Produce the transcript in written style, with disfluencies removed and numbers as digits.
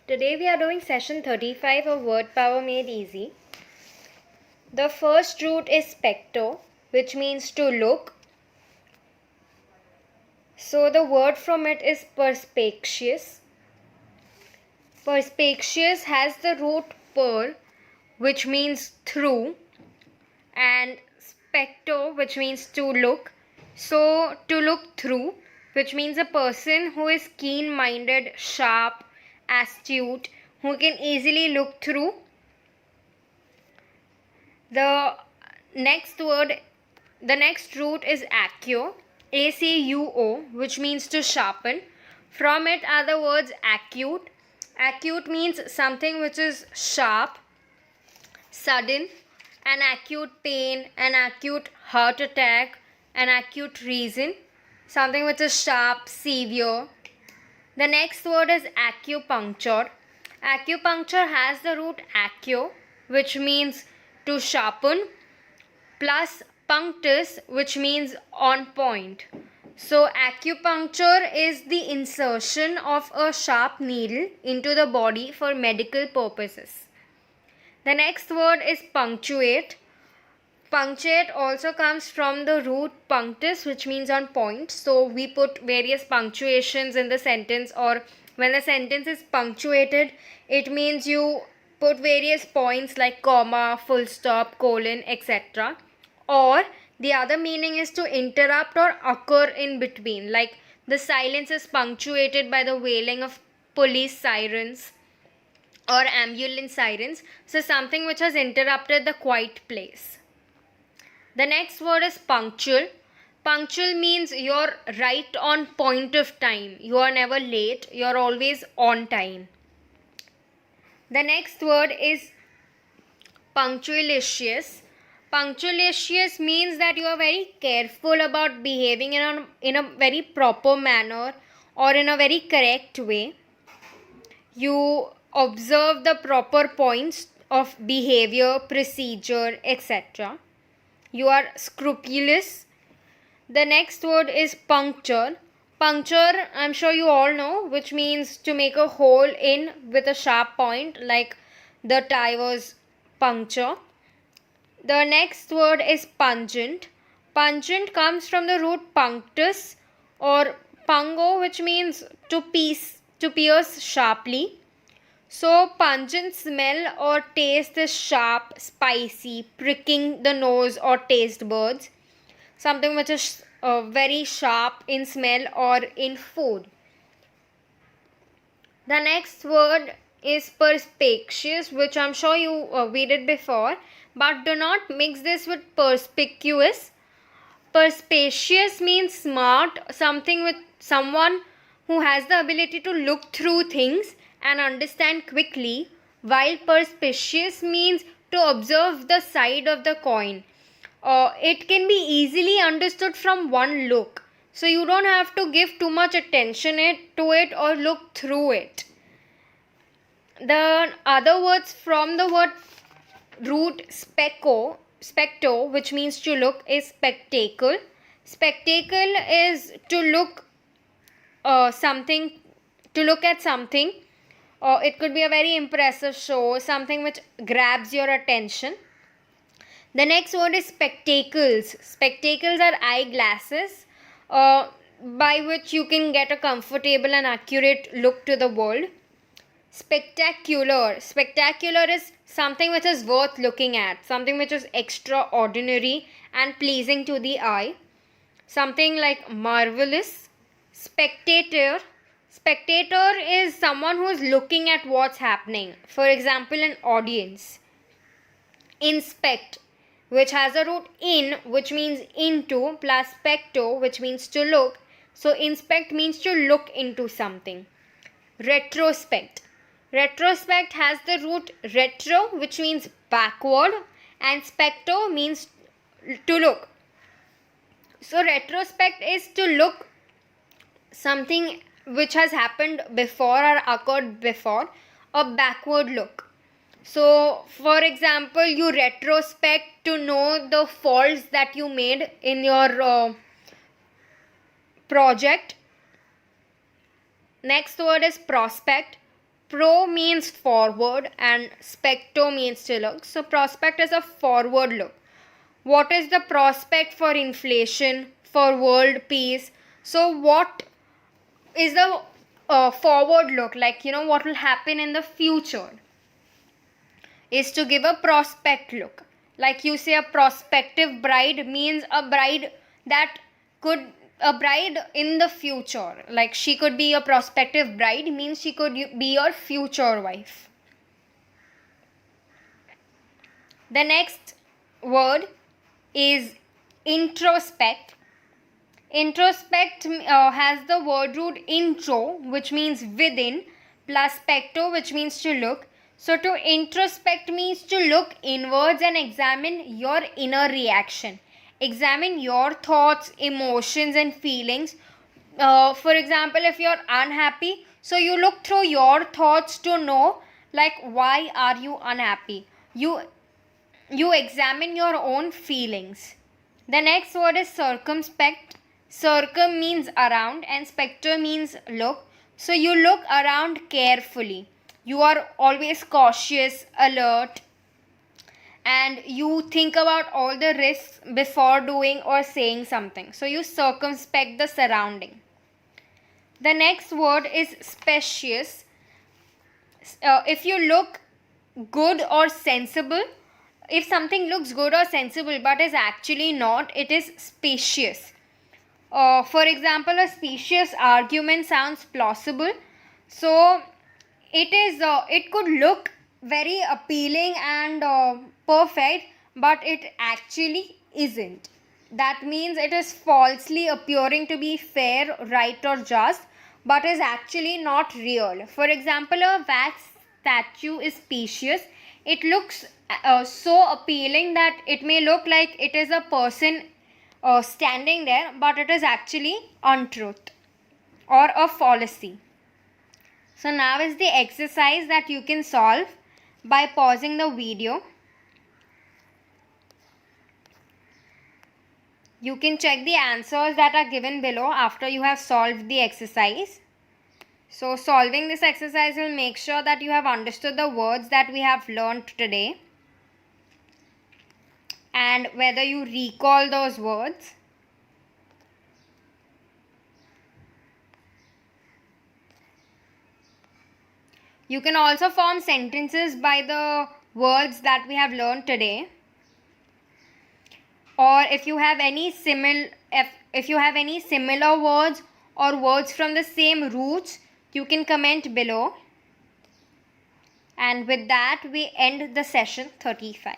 Today we are doing session 35 of Word Power Made Easy. The first root is specto, which means to look. So the word from it is perspicacious. Perspicacious has the root per, which means through, and specto, which means to look. So to look through, which means a person who is keen-minded, sharp, astute, who can easily look through. The next root is accio, A-C-U-O, which means to sharpen. From it are the words acute. Acute means something which is sharp, sudden, an acute pain, an acute heart attack, an acute reason, something which is sharp, severe. The next word is acupuncture. Acupuncture has the root accio, which means to sharpen, plus punctus, which means on point. So acupuncture is the insertion of a sharp needle into the body for medical purposes. The next word is punctuate. Punctuate also comes from the root punctus, which means on point. So we put various punctuations in the sentence, or when the sentence is punctuated, it means you put various points like comma, full stop, colon, etc. Or the other meaning is to interrupt or occur in between, like the silence is punctuated by the wailing of police sirens or ambulance sirens. So something which has interrupted the quiet place. The next word is punctual. Punctual means you're right on point of time. You are never late. You're always on time. The next word is punctilious. Punctilious means that you are very careful about behaving in a very proper manner or in a very correct way. You observe the proper points of behavior, procedure, etc. You are scrupulous. The next word is puncture. Puncture, I'm sure you all know, which means to make a hole in with a sharp point, like the tie was puncture. The next word is pungent. Pungent comes from the root punctus or pungo, which means to pierce sharply. So pungent smell or taste is sharp, spicy, pricking the nose or taste buds. Something which is very sharp in smell or in food. The next word is perspicacious, which I'm sure you we did before, but do not mix this with perspicuous. Perspicacious means smart, something with someone who has the ability to look through things and understand quickly, while perspicacious means to observe the side of the coin. It can be easily understood from one look, so you don't have to give too much attention to it or look through it. The other words from the word root specto, which means to look, is spectacle. Spectacle is to look at something. It could be a very impressive show, something which grabs your attention. The next word is spectacles. Spectacles are eyeglasses by which you can get a comfortable and accurate look to the world. Spectacular. Spectacular is something which is worth looking at, something which is extraordinary and pleasing to the eye. Something like marvelous. Spectator. Spectator is someone who is looking at what's happening. For example, an audience. Inspect, which has a root in, which means into, plus specto, which means to look. So inspect means to look into something. Retrospect. Retrospect has the root retro, which means backward, and specto means to look. So retrospect is to look something which has happened before or occurred before, a backward look. So for example, you retrospect to know the faults that you made in your project. Next word is prospect. pro means forward and specto means to look. So prospect is a forward look. What is the prospect for inflation, for world peace? So what is the forward look, like, what will happen in the future, is to give a prospect look. Like you say, a prospective bride means a bride in the future. Like she could be a prospective bride means she could be your future wife. The next word is introspect. Introspect has the word root intro, which means within, plus specto, which means to look. So to introspect means to look inwards and examine your inner reaction. Examine your thoughts, emotions and feelings. For example, if you're unhappy, so you look through your thoughts to know, like, why are you unhappy? You examine your own feelings. The next word is circumspect. Circum means around and spectre means look. So you look around carefully. You are always cautious, alert, and you think about all the risks before doing or saying something. So you circumspect the surrounding. The next word is spacious. If you look good or sensible, if something looks good or sensible but is actually not, it is spacious. For example, a specious argument sounds plausible. So it could look very appealing and perfect, but it actually isn't. That means it is falsely appearing to be fair, right or just, but is actually not real. For example, a wax statue is specious. It looks so appealing that it may look like it is a person standing there, but it is actually untruth or a fallacy. So now is the exercise that you can solve by pausing the video. You can check the answers that are given below after you have solved the exercise. So solving this exercise will make sure that you have understood the words that we have learned today, and whether you recall those words. You can also form sentences by the words that we have learned today. Or if you have any similar words or words from the same roots, you can comment below. And with that, we end the session 35.